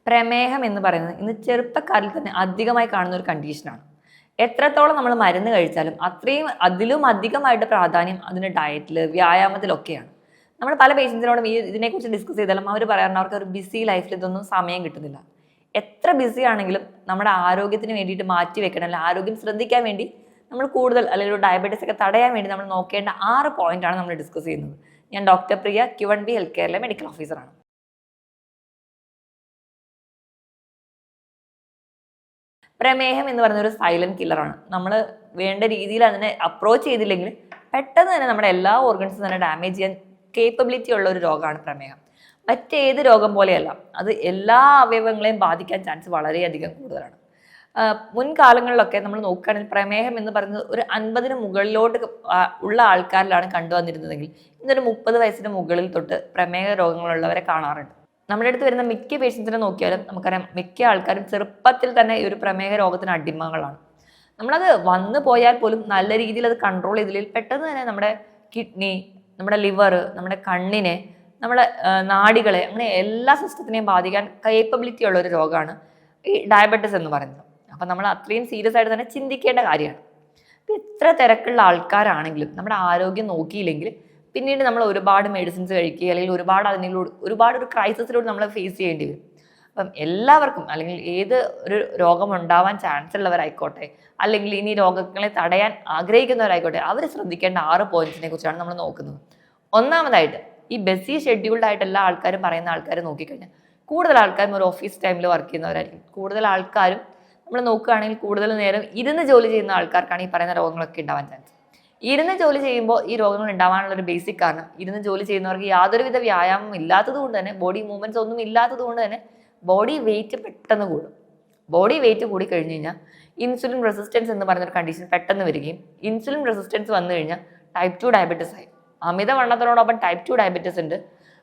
പ്രമേഹം എന്ന് പറയുന്നത് ഇന്ന് ചെറുപ്പക്കാരിൽ തന്നെ അധികമായി കാണുന്ന ഒരു കണ്ടീഷനാണ്. എത്രത്തോളം നമ്മൾ മരുന്ന് കഴിച്ചാലും അത്രയും അതിലും അധികമായിട്ട് പ്രാധാന്യം അതിന് ഡയറ്റിൽ, വ്യായാമത്തിലൊക്കെയാണ്. നമ്മൾ പല പേഷ്യൻസിനോടും ഇതിനെക്കുറിച്ച് ഡിസ്കസ് ചെയ്താലും അവർ പറയാറുണ്ട് അവർക്ക് ഒരു ബിസി ലൈഫിൽ ഇതൊന്നും സമയം കിട്ടുന്നില്ല. എത്ര ബിസി ആണെങ്കിലും നമ്മുടെ ആരോഗ്യത്തിന് വേണ്ടിയിട്ട് മാറ്റി വെക്കണം, അല്ലെങ്കിൽ ആരോഗ്യം ശ്രദ്ധിക്കാൻ വേണ്ടി നമ്മൾ കൂടുതൽ, അല്ലെങ്കിൽ ഒരു ഡയബറ്റീസ് ഒക്കെ തടയാൻ വേണ്ടി നമ്മൾ നോക്കേണ്ട 6 പോയിന്റാണ് നമ്മൾ ഡിസ്കസ് ചെയ്യുന്നത്. ഞാൻ ഡോക്ടർ പ്രിയ, Q1B ഹെൽത്ത് കെയറിലെ മെഡിക്കൽ ഓഫീസറാണ്. പ്രമേഹം എന്ന് പറയുന്ന ഒരു സൈലന്റ് കില്ലറാണ്. നമ്മൾ വേണ്ട രീതിയിൽ അതിനെ അപ്രോച്ച് ചെയ്തില്ലെങ്കിൽ പെട്ടെന്ന് തന്നെ നമ്മുടെ എല്ലാ ഓർഗൻസും തന്നെ ഡാമേജ് ചെയ്യാൻ കേപ്പബിലിറ്റി ഉള്ള ഒരു രോഗമാണ് പ്രമേഹം. മറ്റേത് രോഗം പോലെയല്ല, അത് എല്ലാ അവയവങ്ങളെയും ബാധിക്കാൻ ചാൻസ് വളരെയധികം കൂടുതലാണ്. മുൻകാലങ്ങളിലൊക്കെ നമ്മൾ നോക്കുകയാണെങ്കിൽ പ്രമേഹം എന്ന് പറയുന്നത് ഒരു 50-ന് മുകളിലോട്ട് ഉള്ള ആൾക്കാരിലാണ് കണ്ടുവന്നിരുന്നതെങ്കിൽ ഇന്നൊരു 30 വയസ്സിന് മുകളിൽ തൊട്ട് പ്രമേഹ രോഗങ്ങളുള്ളവരെ കാണാറുണ്ട്. നമ്മുടെ അടുത്ത് വരുന്ന മിക്ക പേഷ്യൻസിനെ നോക്കിയാലും നമുക്കറിയാം മിക്ക ആൾക്കാരും ചെറുപ്പത്തിൽ തന്നെ ഈ ഒരു പ്രമേഹ രോഗത്തിന് അടിമകളാണ്. നമ്മളത് വന്നു പോയാൽ പോലും നല്ല രീതിയിൽ അത് കൺട്രോൾ ചെയ്തില്ലെങ്കിൽ പെട്ടെന്ന് തന്നെ നമ്മുടെ കിഡ്നി, നമ്മുടെ ലിവർ, നമ്മുടെ കണ്ണിനെ, നമ്മുടെ നാഡികളെ, അങ്ങനെ എല്ലാ സിസ്റ്റത്തിനെയും ബാധിക്കാൻ കേപ്പബിലിറ്റി ഉള്ള ഒരു രോഗമാണ് ഈ ഡയബറ്റിസ് എന്ന് പറയുന്നത്. അപ്പം നമ്മൾ അത്രയും സീരിയസ് ആയിട്ട് തന്നെ ചിന്തിക്കേണ്ട കാര്യമാണ്. ഇപ്പം എത്ര തിരക്കുള്ള ആൾക്കാരാണെങ്കിലും നമ്മുടെ ആരോഗ്യം നോക്കിയില്ലെങ്കിൽ പിന്നീട് നമ്മൾ ഒരുപാട് മെഡിസിൻസ് കഴിക്കുക, അല്ലെങ്കിൽ ഒരുപാട് ഒരു ക്രൈസിസിലൂടെ നമ്മൾ ഫേസ് ചെയ്യേണ്ടി വരും. അപ്പം എല്ലാവർക്കും, അല്ലെങ്കിൽ ഏത് ഒരു രോഗം ഉണ്ടാവാൻ ചാൻസ് ഉള്ളവരായിക്കോട്ടെ, അല്ലെങ്കിൽ ഇനി രോഗങ്ങളെ തടയാൻ ആഗ്രഹിക്കുന്നവരായിക്കോട്ടെ, അവർ ശ്രദ്ധിക്കേണ്ട 6 പോയിന്റ്സിനെ കുറിച്ചാണ് നമ്മൾ നോക്കുന്നത്. ഒന്നാമതായിട്ട്, ഈ ബിസി ഷെഡ്യൂൾഡ് ആയിട്ട് എല്ലാ ആൾക്കാരും പറയുന്ന ആൾക്കാർ നോക്കിക്കഴിഞ്ഞാൽ കൂടുതൽ ആൾക്കാരും ഒരു ഓഫീസ് ടൈമിൽ വർക്ക് ചെയ്യുന്നവരായിരിക്കും. കൂടുതൽ ആൾക്കാരും നമ്മൾ നോക്കുകയാണെങ്കിൽ കൂടുതൽ നേരം ഇരുന്ന് ജോലി ചെയ്യുന്ന ആൾക്കാർക്കാണ് ഈ പറയുന്ന രോഗങ്ങളൊക്കെ ഉണ്ടാവാൻ ചാൻസ്. ഇരുന്ന് ജോലി ചെയ്യുമ്പോൾ ഈ രോഗങ്ങൾ ഉണ്ടാവാനുള്ള ഒരു ബേസിക് കാരണം, ഇരുന്ന് ജോലി ചെയ്യുന്നവർക്ക് യാതൊരുവിധ വ്യായാമം ഇല്ലാത്തത് കൊണ്ട് തന്നെ, ബോഡി മൂവ്മെന്റ്സ് ഒന്നും ഇല്ലാത്തത് കൊണ്ട് തന്നെ ബോഡി വെയിറ്റ് പെട്ടെന്ന് കൂടും. ബോഡി വെയിറ്റ് കൂടി കഴിഞ്ഞ് കഴിഞ്ഞാൽ ഇൻസുലിൻ റെസിസ്റ്റൻസ് എന്ന് പറയുന്നൊരു കണ്ടീഷൻ പെട്ടെന്ന് വരികയും, ഇൻസുലിൻ റെസിസ്റ്റൻസ് വന്നു കഴിഞ്ഞാൽ ടൈപ്പ് 2 ഡയബറ്റീസ് ആയി. അമിതവണ്ണത്തിനോടൊപ്പം ടൈപ്പ് 2 ഡയബറ്റീസ് ഉണ്ട്.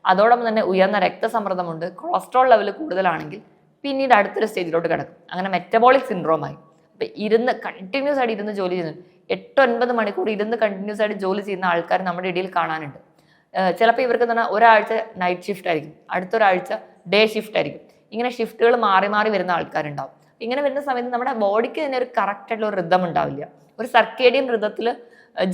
അതോടൊപ്പം തന്നെ ഉയർന്ന രക്തസമ്മർദ്ദമുണ്ട്. കൊളസ്ട്രോൾ ലെവൽ കൂടുതലാണെങ്കിൽ പിന്നീട് അടുത്തൊരു സ്റ്റേജിലോട്ട് കിടക്കും. അങ്ങനെ മെറ്റബോളിക് സിൻഡ്രോമായി. അപ്പം കണ്ടിന്യൂസ് ആയിട്ട് ഇരുന്ന് ജോലി ചെയ്യുന്നുണ്ട്. 8-9 മണിക്കൂർ ഇരുന്ന് കണ്ടിന്യൂസ് ആയിട്ട് ജോലി ചെയ്യുന്ന ആൾക്കാർ നമ്മുടെ ഇടയിൽ കാണാനുണ്ട്. ചിലപ്പോൾ ഇവർക്ക് തന്നെ ഒരാഴ്ച നൈറ്റ് ഷിഫ്റ്റ് ആയിരിക്കും, അടുത്തൊരാഴ്ച ഡേ ഷിഫ്റ്റ് ആയിരിക്കും. ഇങ്ങനെ ഷിഫ്റ്റുകൾ മാറി മാറി വരുന്ന ആൾക്കാരുണ്ടാവും. ഇങ്ങനെ വരുന്ന സമയത്ത് നമ്മുടെ ബോഡിക്ക് തന്നെ ഒരു കറക്റ്റ് ആയിട്ടുള്ള ഒരു റിതം ഉണ്ടാവില്ല. ഒരു സർക്കേഡിയൻ റിതത്തിൽ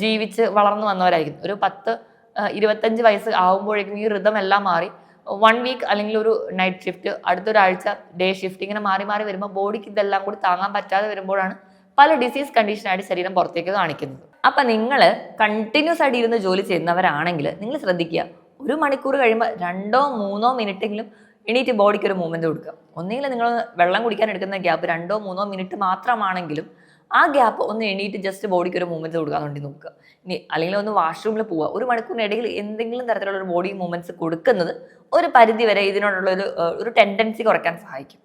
ജീവിച്ച് വളർന്നു വന്നവരായിരിക്കും. ഒരു 10-25 വയസ്സ് ആകുമ്പോഴേക്കും ഈ റിതം എല്ലാം മാറി 1 വീക്ക് അല്ലെങ്കിൽ ഒരു നൈറ്റ് ഷിഫ്റ്റ്, അടുത്തൊരാഴ്ച ഡേ ഷിഫ്റ്റ്, ഇങ്ങനെ മാറി മാറി വരുമ്പോൾ ബോഡിക്ക് ഇതെല്ലാം കൂടി താങ്ങാൻ പറ്റാതെ വരുമ്പോഴാണ് പല ഡിസീസ് കണ്ടീഷനായിട്ട് ശരീരം പുറത്തേക്ക് കാണിക്കുന്നത്. അപ്പം നിങ്ങൾ കണ്ടിന്യൂസ് ആയിട്ട് ഇരുന്ന് ജോലി ചെയ്യുന്നവരാണെങ്കിൽ നിങ്ങൾ ശ്രദ്ധിക്കുക, 1 മണിക്കൂർ കഴിയുമ്പോൾ 2-3 മിനിറ്റെങ്കിലും എണീറ്റ് ബോഡിക്ക് ഒരു മൂവ്മെന്റ് കൊടുക്കുക. ഒന്നുകിൽ നിങ്ങൾ വെള്ളം കുടിക്കാൻ എടുക്കുന്ന ഗ്യാപ്പ് 2-3 മിനിറ്റ് മാത്രമാണെങ്കിലും ആ ഗ്യാപ്പ് ഒന്ന് എണീറ്റ് ജസ്റ്റ് ബോഡിക്ക് ഒരു മൂവ്മെന്റ് കൊടുക്കാൻ വേണ്ടി നോക്കുക. ഇനി അല്ലെങ്കിൽ ഒന്ന് വാഷ്റൂമിൽ പോവുക. 1 മണിക്കൂറിനിടയിൽ എന്തെങ്കിലും തരത്തിലുള്ള ഒരു ബോഡി മൂവ്മെന്റ്സ് കൊടുക്കുന്നത് ഒരു പരിധി വരെ ഇതിനോടുള്ള ഒരു ടെൻഡൻസി കുറയ്ക്കാൻ സഹായിക്കും.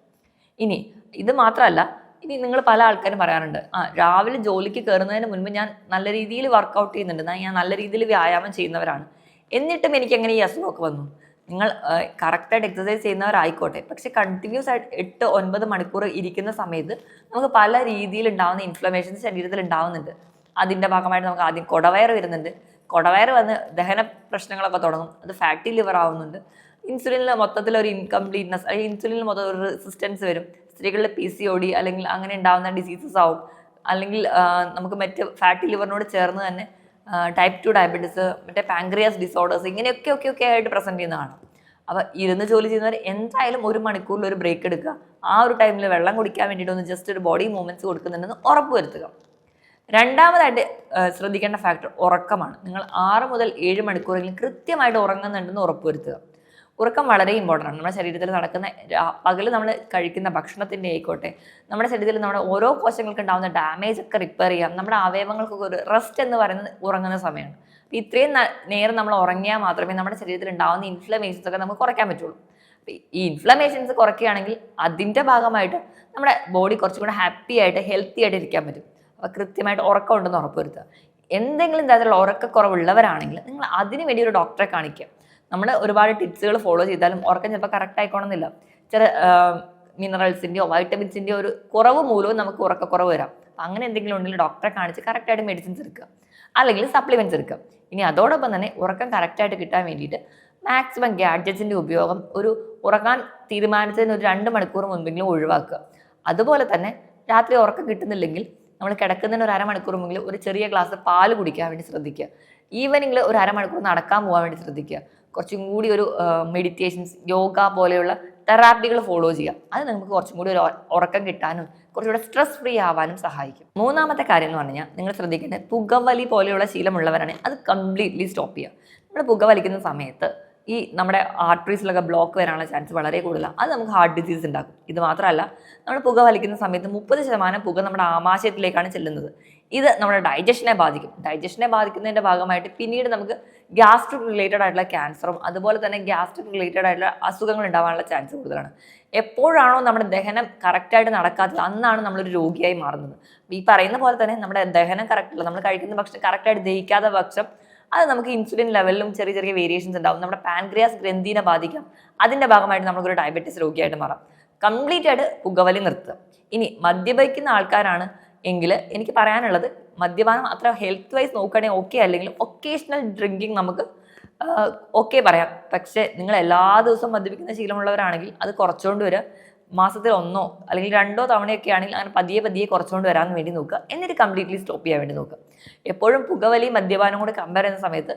ഇനി ഇത് മാത്രമല്ല, ഇനി നിങ്ങൾ പല ആൾക്കാരും പറയാറുണ്ട്, രാവിലെ ജോലിക്ക് കയറുന്നതിന് മുൻപ് ഞാൻ നല്ല രീതിയിൽ വർക്കൗട്ട് ചെയ്യുന്നുണ്ട്, ഞാൻ നല്ല രീതിയിൽ വ്യായാമം ചെയ്യുന്നവരാണ്, എന്നിട്ടും എനിക്ക് എങ്ങനെ ഈ അസുഖമൊക്കെ വന്നു? നിങ്ങൾ കറക്റ്റായിട്ട് എക്സസൈസ് ചെയ്യുന്നവരായിക്കോട്ടെ, പക്ഷെ കണ്ടിന്യൂസ് ആയിട്ട് 8-9 മണിക്കൂർ ഇരിക്കുന്ന സമയത്ത് നമുക്ക് പല രീതിയിൽ ഉണ്ടാകുന്ന ഇൻഫ്ലമേഷൻസ് ശരീരത്തിൽ ഉണ്ടാവുന്നുണ്ട്. അതിൻ്റെ ഭാഗമായിട്ട് നമുക്ക് ആദ്യം കുടവയർ വരുന്നുണ്ട്. കുടവയർ വന്ന് ദഹന പ്രശ്നങ്ങളൊക്കെ തുടങ്ങും. അത് ഫാറ്റി ലിവർ ആവുന്നുണ്ട്. ഇൻസുലിനിൽ മൊത്തത്തിൽ ഒരു ഇൻകംപ്ലീറ്റ്നെസ്, അല്ലെങ്കിൽ ഇൻസുലിനിൽ മൊത്തം ഒരു റെസിസ്റ്റൻസ് വരും. സ്ത്രീകളിൽ PCOD അല്ലെങ്കിൽ അങ്ങനെ ഉണ്ടാകുന്ന ഡിസീസസ് ആവും. അല്ലെങ്കിൽ നമുക്ക് മറ്റ് ഫാറ്റി ലിവറിനോട് ചേർന്ന് തന്നെ ടൈപ്പ് 2 ഡയബറ്റീസ്, മറ്റേ പാങ്ക്രിയാസ് ഡിസോർഡേഴ്സ്, ഇങ്ങനെയൊക്കെ ആയിട്ട് പ്രസന്റ് ചെയ്യുന്നതാണ്. അപ്പോൾ ഇരുന്ന് ജോലി ചെയ്യുന്നവർ എന്തായാലും 1 മണിക്കൂറിൽ ഒരു ബ്രേക്ക് എടുക്കുക. ആ ഒരു ടൈമിൽ വെള്ളം കുടിക്കാൻ വേണ്ടിയിട്ട് ഒന്ന് ജസ്റ്റ് ഒരു ബോഡി മൂവ്മെന്റ്സ് കൊടുക്കുന്നുണ്ടെന്ന് ഉറപ്പുവരുത്തുക. രണ്ടാമതായിട്ട് ശ്രദ്ധിക്കേണ്ട ഫാക്ടർ ഉറക്കമാണ്. നിങ്ങൾ 6 മുതൽ 7 മണിക്കൂറെങ്കിലും കൃത്യമായിട്ട് ഉറങ്ങുന്നുണ്ടെന്ന് ഉറപ്പുവരുത്തുക. ഉറക്കം വളരെ ഇമ്പോർട്ടൻ്റ് ആണ്. നമ്മുടെ ശരീരത്തിൽ നടക്കുന്ന പകൽ നമ്മൾ കഴിക്കുന്ന ഭക്ഷണത്തിൻ്റെ ആയിക്കോട്ടെ, നമ്മുടെ ശരീരത്തിൽ നമ്മുടെ ഓരോ കോശങ്ങൾക്ക് ഉണ്ടാകുന്ന ഡാമേജ് ഒക്കെ റിപ്പയർ ചെയ്യാം. നമ്മുടെ അവയവങ്ങൾക്കൊക്കെ ഒരു റെസ്റ്റ് എന്ന് പറയുന്നത് ഉറങ്ങുന്ന സമയമാണ്. അപ്പോൾ ഇത്രയും നേരം നമ്മൾ ഉറങ്ങിയാൽ മാത്രമേ നമ്മുടെ ശരീരത്തിൽ ഉണ്ടാകുന്ന ഇൻഫ്ലമേഷൻസ് ഒക്കെ നമുക്ക് കുറയ്ക്കാൻ പറ്റുള്ളൂ. ഈ ഇൻഫ്ലമേഷൻസ് കുറയ്ക്കുകയാണെങ്കിൽ അതിൻ്റെ ഭാഗമായിട്ട് നമ്മുടെ ബോഡി കുറച്ചും കൂടെ ഹാപ്പി ആയിട്ട് ഹെൽത്തി ആയിട്ട് ഇരിക്കാൻ പറ്റും. അപ്പോൾ കൃത്യമായിട്ട് ഉറക്കം ഉണ്ടെന്ന് ഉറപ്പുവരുത്തുക. എന്തെങ്കിലും തരത്തിലുള്ള ഉറക്കക്കുറവുള്ളവരാണെങ്കിൽ നിങ്ങൾ അതിന് വേണ്ടി ഒരു ഡോക്ടറെ കാണിക്കുക. നമ്മൾ ഒരുപാട് ടിപ്സുകൾ ഫോളോ ചെയ്താലും ഉറക്കം ചിലപ്പോൾ കറക്റ്റ് ആയിക്കോണമെന്നില്ല. ചില മിനറൽസിൻ്റെയോ വൈറ്റമിൻസിൻ്റെയോ ഒരു കുറവ് മൂലവും നമുക്ക് ഉറക്കക്കുറവ് വരാം. അങ്ങനെ എന്തെങ്കിലും ഉണ്ടെങ്കിൽ ഡോക്ടറെ കാണിച്ച് കറക്റ്റായിട്ട് മെഡിസിൻസ് എടുക്കുക, അല്ലെങ്കിൽ സപ്ലിമെൻറ്റ്സ് എടുക്കുക. ഇനി അതോടൊപ്പം തന്നെ ഉറക്കം കറക്റ്റായിട്ട് കിട്ടാൻ വേണ്ടിയിട്ട് മാക്സിമം ഗാഡ്ജറ്റ്സിൻ്റെ ഉപയോഗം ഒരു ഉറങ്ങാൻ തീരുമാനിച്ചതിന് ഒരു 2 മണിക്കൂർ മുൻപെങ്കിലും ഒഴിവാക്കുക. അതുപോലെ തന്നെ രാത്രി ഉറക്കം കിട്ടുന്നില്ലെങ്കിൽ നമ്മൾ കിടക്കുന്നതിന് ഒരു അരമണിക്കൂർ മുമ്പിൽ ഒരു ചെറിയ ഗ്ലാസ് പാല് കുടിക്കാൻ വേണ്ടി ശ്രദ്ധിക്കുക. ഈവനിങ്ങിൽ ഒരു അരമണിക്കൂർ നടക്കാൻ പോകാൻ വേണ്ടി ശ്രദ്ധിക്കുക. കുറച്ചും കൂടി ഒരു മെഡിറ്റേഷൻസ്, യോഗ പോലെയുള്ള തെറാപ്പികൾ ഫോളോ ചെയ്യുക. അത് നമുക്ക് കുറച്ചും കൂടി ഒരു ഉറക്കം കിട്ടാനും കുറച്ചുകൂടെ സ്ട്രെസ് ഫ്രീ ആവാനും സഹായിക്കും. മൂന്നാമത്തെ കാര്യം എന്ന് പറഞ്ഞാൽ നിങ്ങൾ ശ്രദ്ധിക്കേണ്ടത് പുകവലി പോലെയുള്ള ശീലമുള്ളവരാണെങ്കിൽ അത് കംപ്ലീറ്റ്ലി സ്റ്റോപ്പ് ചെയ്യുക. നമ്മൾ പുകവലിക്കുന്ന സമയത്ത് ഈ നമ്മുടെ ആർട്ടറീസിലൊക്കെ ബ്ലോക്ക് വരാനുള്ള ചാൻസ് വളരെ കൂടുതലാണ്. അത് നമുക്ക് ഹാർട്ട് ഡിസീസ് ഉണ്ടാക്കും. ഇത് മാത്രമല്ല, നമ്മൾ പുക വലിക്കുന്ന സമയത്ത് 30% പുക നമ്മുടെ ആമാശയത്തിലേക്കാണ് ചെല്ലുന്നത്. ഇത് നമ്മുടെ ഡൈജഷനെ ബാധിക്കും. ഡൈജഷനെ ബാധിക്കുന്നതിൻ്റെ ഭാഗമായിട്ട് പിന്നീട് നമുക്ക് ഗ്യാസ്ട്രിക് റിലേറ്റഡ് ആയിട്ടുള്ള ക്യാൻസറും അതുപോലെ തന്നെ ഗ്യാസ്ട്രിക് റിലേറ്റഡ് ആയിട്ടുള്ള അസുഖങ്ങൾ ഉണ്ടാവാനുള്ള ചാൻസ് കൂടുതലാണ്. എപ്പോഴാണോ നമ്മുടെ ദഹനം കറക്റ്റായിട്ട് നടക്കാത്തത് അന്നാണ് നമ്മളൊരു രോഗിയായി മാറുന്നത്. ഈ പറയുന്ന പോലെ തന്നെ നമ്മുടെ ദഹനം കറക്റ്റല്ല, നമ്മൾ കഴിക്കുന്ന ഭക്ഷണം കറക്റ്റായിട്ട് ദഹിക്കാത്ത പക്ഷം അത് നമുക്ക് ഇൻസുലിൻ ലെവലിലും ചെറിയ ചെറിയ വേരിയേഷൻസ് ഉണ്ടാവും. നമ്മുടെ പാൻക്രിയാസ് ഗ്രന്ഥിനെ ബാധിക്കാം. അതിൻ്റെ ഭാഗമായിട്ട് നമുക്കൊരു ഡയബറ്റീസ് രോഗിയായിട്ട് മാറാം. കംപ്ലീറ്റ് ആയിട്ട് പുകവലി നിർത്തുക. ഇനി മദ്യപിക്കുന്ന ആൾക്കാരാണ് എങ്കിൽ എനിക്ക് പറയാനുള്ളത്, മദ്യപാനം അത്ര ഹെൽത്ത് വൈസ് നോക്കുകയാണെങ്കിൽ ഓക്കെ, അല്ലെങ്കിൽ ഒക്കേഷണൽ ഡ്രിങ്കിങ് നമുക്ക് ഓക്കെ പറയാം. പക്ഷേ നിങ്ങൾ എല്ലാ ദിവസവും മദ്യപിക്കുന്ന ശീലമുള്ളവരാണെങ്കിൽ അത് കുറച്ചുകൊണ്ട് വരിക. മാസത്തിൽ 1 അല്ലെങ്കിൽ 2 തവണയൊക്കെ ആണെങ്കിൽ അങ്ങനെ പതിയെ പതിയെ കുറച്ചുകൊണ്ട് വരാൻ വേണ്ടി നോക്കുക. എന്നിട്ട് കംപ്ലീറ്റ്ലി സ്റ്റോപ്പ് ചെയ്യാൻ വേണ്ടി നോക്കുക. എപ്പോഴും പുകവലി മദ്യപാനം കൂടെ കമ്പയർ ചെയ്യുന്ന സമയത്ത്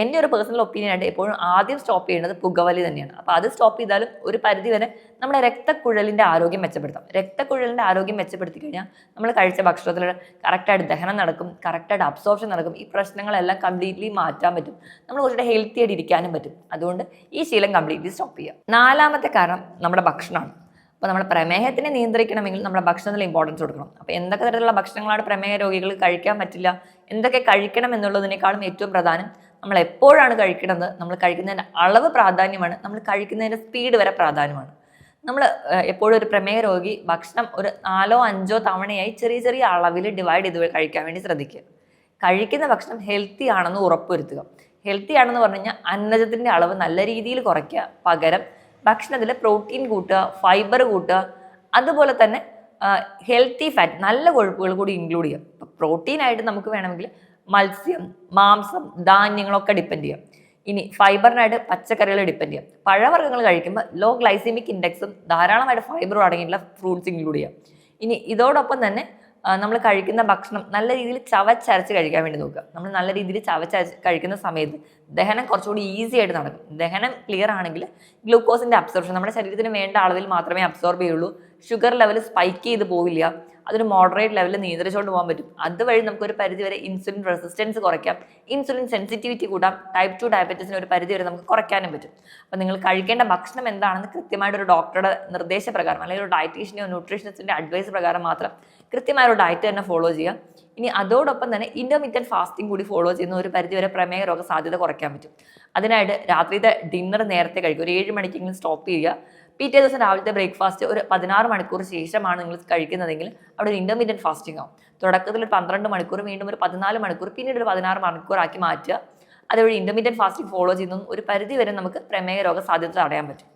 എൻ്റെ ഒരു പേഴ്സണൽ ഒപ്പീനിയൻ ആയിട്ട് എപ്പോഴും ആദ്യം സ്റ്റോപ്പ് ചെയ്യേണ്ടത് പുകവലി തന്നെയാണ്. അപ്പോൾ അത് സ്റ്റോപ്പ് ചെയ്താലും ഒരു പരിധി വരെ നമ്മുടെ രക്തക്കുഴലിൻ്റെ ആരോഗ്യം മെച്ചപ്പെടുത്താം. രക്തക്കുഴലിൻ്റെ ആരോഗ്യം മെച്ചപ്പെടുത്തി കഴിഞ്ഞാൽ നമ്മൾ കഴിച്ച ഭക്ഷണത്തിൽ കറക്റ്റായിട്ട് ദഹനം നടക്കും, കറക്റ്റായിട്ട് അബ്സോർപ്ഷൻ നടക്കും. ഈ പ്രശ്നങ്ങളെല്ലാം കംപ്ലീറ്റ്ലി മാറ്റാൻ പറ്റും. നമ്മൾ കുറച്ചുകൂടെ ഹെൽത്തി ആയിട്ട് ഇരിക്കാനും പറ്റും. അതുകൊണ്ട് ഈ ശീലം കംപ്ലീറ്റ്ലി സ്റ്റോപ്പ് ചെയ്യുക. 4ാമത്തെ കാരണം നമ്മുടെ ഭക്ഷണമാണ്. അപ്പോൾ നമ്മുടെ പ്രമേഹത്തിനെ നിയന്ത്രിക്കണമെങ്കിൽ നമ്മുടെ ഭക്ഷണത്തിൽ ഇമ്പോർട്ടൻസ് കൊടുക്കണം. അപ്പോൾ എന്തൊക്കെ തരത്തിലുള്ള ഭക്ഷണങ്ങളാണ് പ്രമേഹ രോഗികൾക്ക് കഴിക്കാൻ പറ്റില്ല, എന്തൊക്കെ കഴിക്കണം എന്നുള്ളതിനേക്കാളും ഏറ്റവും പ്രധാനം നമ്മൾ എപ്പോഴാണ് കഴിക്കുന്നത്, നമ്മൾ കഴിക്കുന്നതിൻ്റെ അളവ് പ്രാധാന്യമാണ്, നമ്മൾ കഴിക്കുന്നതിൻ്റെ സ്പീഡ് വരെ പ്രാധാന്യമാണ്. നമ്മൾ എപ്പോഴും ഒരു പ്രമേഹ രോഗി ഭക്ഷണം ഒരു 4-5 തവണയായി ചെറിയ ചെറിയ അളവിൽ ഡിവൈഡ് ചെയ്ത് കഴിക്കാൻ വേണ്ടി ശ്രദ്ധിക്കുക. കഴിക്കുന്ന ഭക്ഷണം ഹെൽത്തി ആണെന്ന് ഉറപ്പുവരുത്തുക. ഹെൽത്തി ആണെന്ന് പറഞ്ഞു കഴിഞ്ഞാൽ അന്നജത്തിൻ്റെ അളവ് നല്ല രീതിയിൽ കുറയ്ക്കുക. പകരം ഭക്ഷണത്തിൽ പ്രോട്ടീൻ കൂട്ടുക, ഫൈബർ കൂട്ടുക, അതുപോലെ തന്നെ ഹെൽത്തി ഫാറ്റ്, നല്ല കൊഴുപ്പുകൾ കൂടി ഇൻക്ലൂഡ് ചെയ്യാം. ഇപ്പോൾ പ്രോട്ടീനായിട്ട് നമുക്ക് വേണമെങ്കിൽ മത്സ്യം, മാംസം, ധാന്യങ്ങളൊക്കെ ഡിപ്പെൻഡ് ചെയ്യാം. ഇനി ഫൈബറിനായിട്ട് പച്ചക്കറികൾ ഡിപ്പെൻഡ് ചെയ്യാം. പഴവർഗ്ഗങ്ങൾ കഴിക്കുമ്പോൾ ലോ ഗ്ലൈസീമിക് ഇൻഡെക്സും ധാരാളമായിട്ട് ഫൈബറും അടങ്ങിയിട്ടുള്ള ഫ്രൂട്ട്സ് ഇൻക്ലൂഡ് ചെയ്യാം. ഇനി ഇതോടൊപ്പം തന്നെ നമ്മൾ കഴിക്കുന്ന ഭക്ഷണം നല്ല രീതിയിൽ ചവച്ചരച്ച് കഴിക്കാൻ വേണ്ടി നോക്കുക. നമ്മൾ നല്ല രീതിയിൽ ചവച്ചരച്ച് കഴിക്കുന്ന സമയത്ത് ദഹനം കുറച്ചുകൂടി ഈസി ആയിട്ട് നടക്കും. ദഹനം ക്ലിയർ ആണെങ്കിൽ ഗ്ലൂക്കോസിൻ്റെ അബ്സോർപ്ഷൻ നമ്മുടെ ശരീരത്തിന് വേണ്ട അളവിൽ മാത്രമേ അബ്സോർബ് ചെയ്യുള്ളൂ. ഷുഗർ ലെവൽ സ്പൈക്ക് ചെയ്ത് പോവില്ല. അതൊരു മോഡറേറ്റ് ലെവലിൽ നിയന്ത്രിച്ചുകൊണ്ട് പോകാൻ പറ്റും. അതുവഴി നമുക്കൊരു പരിധി വരെ ഇൻസുലിൻ റെസിസ്റ്റൻസ് കുറയ്ക്കാം, ഇൻസുലിൻ സെൻസിറ്റിവിറ്റി കൂട്ടാം, ടൈപ്പ് 2 ഡയബറ്റീസിന് ഒരു പരിധി വരെ നമുക്ക് കുറയ്ക്കാനും പറ്റും. അപ്പോൾ നിങ്ങൾ കഴിക്കേണ്ട ഭക്ഷണം എന്താണെന്ന് കൃത്യമായിട്ടൊരു ഡോക്ടറുടെ നിർദ്ദേശപ്രകാരം അല്ലെങ്കിൽ ഒരു ഡയറ്റീഷ്യൻ്റെയോ ന്യൂട്രീഷനിസ്റ്റിൻ്റെ അഡ്വൈസ് പ്രകാരം മാത്രം കൃത്യമായൊരു ഡയറ്റ് തന്നെ ഫോളോ ചെയ്യുക. ഇനി അതോടൊപ്പം തന്നെ ഇൻ്റർമീഡിയറ്റ് ഫാസ്റ്റിംഗ് കൂടി ഫോളോ ചെയ്യുന്ന ഒരു പരിധി വരെ പ്രമേഹ രോഗ സാധ്യത കുറയ്ക്കാൻ പറ്റും. അതിനായിട്ട് രാത്രിത്തെ ഡിന്നർ നേരത്തെ കഴിക്കുക. ഒരു 7 മണിക്കെങ്കിലും സ്റ്റോപ്പ് ചെയ്യുക. പിറ്റേ ദിവസം രാവിലത്തെ ബ്രേക്ക്ഫാസ്റ്റ് ഒരു 16 മണിക്കൂർ ശേഷമാണ് നിങ്ങൾ കഴിക്കുന്നതെങ്കിൽ അവിടെ ഒരു ഇൻ്റർമീഡിയറ്റ് ഫാസ്റ്റിംഗ് ആവും. തുടക്കത്തിൽ ഒരു 12 മണിക്കൂർ, വീണ്ടും ഒരു 14 മണിക്കൂർ, പിന്നീട് ഒരു 16 മണിക്കൂറാക്കി മാറ്റുക. അതുവഴി ഇൻ്റർമീഡിയറ്റ് ഫാസ്റ്റിംഗ് ഫോളോ ചെയ്യുന്നതും ഒരു പരിധി വരെ നമുക്ക് പ്രമേഹ രോഗ സാധ്യത തടയാൻ പറ്റും.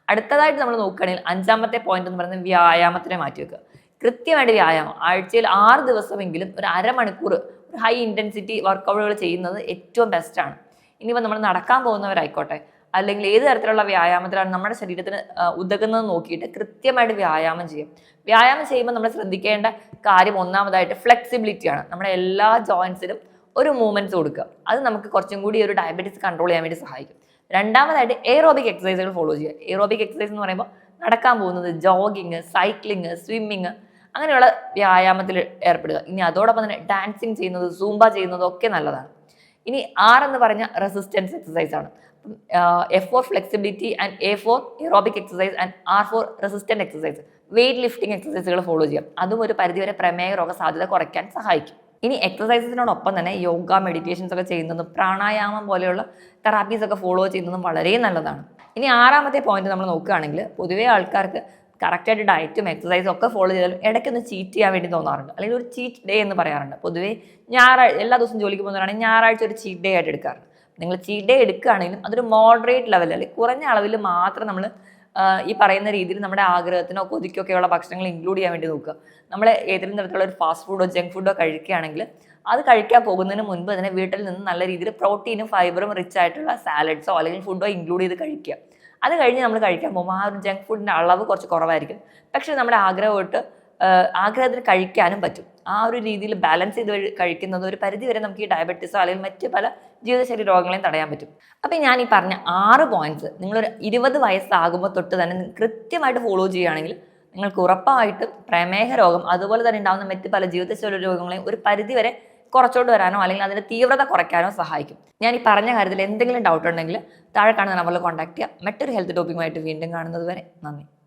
അടുത്തതായിട്ട് നമ്മൾ നോക്കുകയാണെങ്കിൽ 5ാമത്തെ പോയിന്റ് എന്ന് പറയുന്നത് വ്യായാമത്തിനെ മാറ്റി വെക്കുക. കൃത്യമായിട്ട് വ്യായാമം ആഴ്ചയിൽ 6 ദിവസമെങ്കിലും ഒരു അരമണിക്കൂർ ഒരു ഹൈ ഇൻറ്റൻസിറ്റി വർക്കൗട്ടുകൾ ചെയ്യുന്നത് ഏറ്റവും ബെസ്റ്റാണ്. ഇനിയിപ്പോൾ നമ്മൾ നടക്കാൻ പോകുന്നവരായിക്കോട്ടെ, അല്ലെങ്കിൽ ഏത് തരത്തിലുള്ള വ്യായാമത്തിലാണ് നമ്മുടെ ശരീരത്തിന് ഉതകുന്നത് നോക്കിയിട്ട് കൃത്യമായിട്ട് വ്യായാമം ചെയ്യും. വ്യായാമം ചെയ്യുമ്പോൾ നമ്മൾ ശ്രദ്ധിക്കേണ്ട കാര്യം ഒന്നാമതായിട്ട് ഫ്ലെക്സിബിലിറ്റിയാണ്. നമ്മുടെ എല്ലാ ജോയിൻസിലും ഒരു മൂവ്മെൻറ്റ്സ് കൊടുക്കുക. അത് നമുക്ക് കുറച്ചും കൂടി ഒരു ഡയബറ്റീസ് കൺട്രോൾ ചെയ്യാൻ വേണ്ടി സഹായിക്കും. രണ്ടാമതായിട്ട് എയറോബിക് എക്സസൈസുകൾ ഫോളോ ചെയ്യുക. എയറോബിക് എക്സസൈസ് എന്ന് പറയുമ്പോൾ നടക്കാൻ പോകുന്നത്, ജോഗിങ്, സൈക്ലിങ്, സ്വിമ്മിങ്, അങ്ങനെയുള്ള വ്യായാമത്തിൽ ഏർപ്പെടുക. ഇനി അതോടൊപ്പം തന്നെ ഡാൻസിങ് ചെയ്യുന്നത്, സൂംബ ചെയ്യുന്നത് ഒക്കെ നല്ലതാണ്. ഇനി R എന്ന് പറഞ്ഞ റെസിസ്റ്റൻസ് എക്സസൈസ് ആണ്. F for flexibility and A for aerobic exercise and R for resistant exercise. Weight lifting എക്സസൈസുകൾ ഫോളോ ചെയ്യാം. അതും ഒരു പരിധിവരെ പ്രമേഹ രോഗ സാധ്യത കുറയ്ക്കാൻ സഹായിക്കും. ഇനി എക്സസൈസിനോടൊപ്പം തന്നെ യോഗ, മെഡിറ്റേഷൻസ് ഒക്കെ ചെയ്യുന്നതും പ്രാണായാമം പോലെയുള്ള തെറാപ്പീസ് ഒക്കെ ഫോളോ ചെയ്യുന്നതും വളരെ നല്ലതാണ്. ഇനി 6ാമത്തെ പോയിന്റ് നമ്മൾ നോക്കുകയാണെങ്കിൽ പൊതുവേ ആൾക്കാർക്ക് കറക്റ്റായിട്ട് ഡയറ്റും എക്സസൈസും ഒക്കെ ഫോളോ ചെയ്താലും ഇടയ്ക്കൊന്ന് ചീറ്റ് ചെയ്യാൻ വേണ്ടി തോന്നാറുണ്ട്, അല്ലെങ്കിൽ ഒരു ചീറ്റ് ഡേ എന്ന് പറയാറുണ്ട്. പൊതുവേ എല്ലാ ദിവസവും ജോലിക്ക് പോകുന്നവരാണെങ്കിൽ ഞായറാഴ്ച ഒരു ചീറ്റ് ഡേ ആയിട്ട് എടുക്കാറുണ്ട്. നിങ്ങൾ ചീറ്റ് ഡേ എടുക്കുകയാണെങ്കിലും അതൊരു മോഡറേറ്റ് ലെവൽ, അല്ലെങ്കിൽ കുറഞ്ഞ അളവിൽ മാത്രം നമ്മൾ ഈ പറയുന്ന രീതിയിൽ നമ്മുടെ ആഗ്രഹത്തിനോ കൊതിക്കൊക്കെയുള്ള ഭക്ഷണങ്ങൾ ഇൻക്ലൂഡ് ചെയ്യാൻ വേണ്ടി നോക്കുക. നമ്മൾ ഏതെങ്കിലും തരത്തിലുള്ള ഒരു ഫാസ്റ്റ് ഫുഡോ ജങ്ക് ഫുഡോ കഴിക്കുകയാണെങ്കിൽ അത് കഴിക്കാൻ പോകുന്നതിന് മുൻപ് തന്നെ വീട്ടിൽ നിന്ന് നല്ല രീതിയിൽ പ്രോട്ടീനും ഫൈബറും റിച്ച് ആയിട്ടുള്ള സാലഡ്സോ അല്ലെങ്കിൽ ഫുഡോ ഇൻക്ലൂഡ് ചെയ്ത് കഴിക്കുക. അത് കഴിഞ്ഞ് നമ്മൾ കഴിക്കാൻ പോകുമ്പോൾ ആ ഒരു ജങ്ക് ഫുഡിൻ്റെ അളവ് കുറച്ച് കുറവായിരിക്കും, പക്ഷേ നമ്മുടെ ആഗ്രഹത്തിന് കഴിക്കാനും പറ്റും. ആ ഒരു രീതിയിൽ ബാലൻസ് ചെയ്ത് കഴിക്കുന്നത് ഒരു പരിധി വരെ നമുക്ക് ഈ ഡയബറ്റീസോ അല്ലെങ്കിൽ മറ്റ് പല ജീവിതശൈലി രോഗങ്ങളെയും തടയാൻ പറ്റും. അപ്പം ഞാൻ ഈ പറഞ്ഞ 6 പോയിന്റ്സ് നിങ്ങളൊരു 20 വയസ്സാകുമ്പോൾ തൊട്ട് തന്നെ കൃത്യമായിട്ട് ഫോളോ ചെയ്യുകയാണെങ്കിൽ നിങ്ങൾക്ക് ഉറപ്പായിട്ടും പ്രമേഹ രോഗം അതുപോലെ തന്നെ ഉണ്ടാകുന്ന മറ്റ് പല ജീവിതശൈലി രോഗങ്ങളെയും ഒരു പരിധി വരെ കുറച്ചോണ്ട് വരാനോ അല്ലെങ്കിൽ അതിന്റെ തീവ്രത കുറയ്ക്കാനോ സഹായിക്കും. ഞാൻ ഈ പറഞ്ഞ കാര്യത്തിൽ എന്തെങ്കിലും ഡൗട്ട് ഉണ്ടെങ്കിൽ താഴെ കാണുന്ന നമ്പറിൽ കോൺടാക്ട് ചെയ്യുക. മറ്റൊരു ഹെൽത്ത് ടോപ്പിക്കുമായിട്ട് വീണ്ടും കാണുന്നത് വരെ നന്ദി.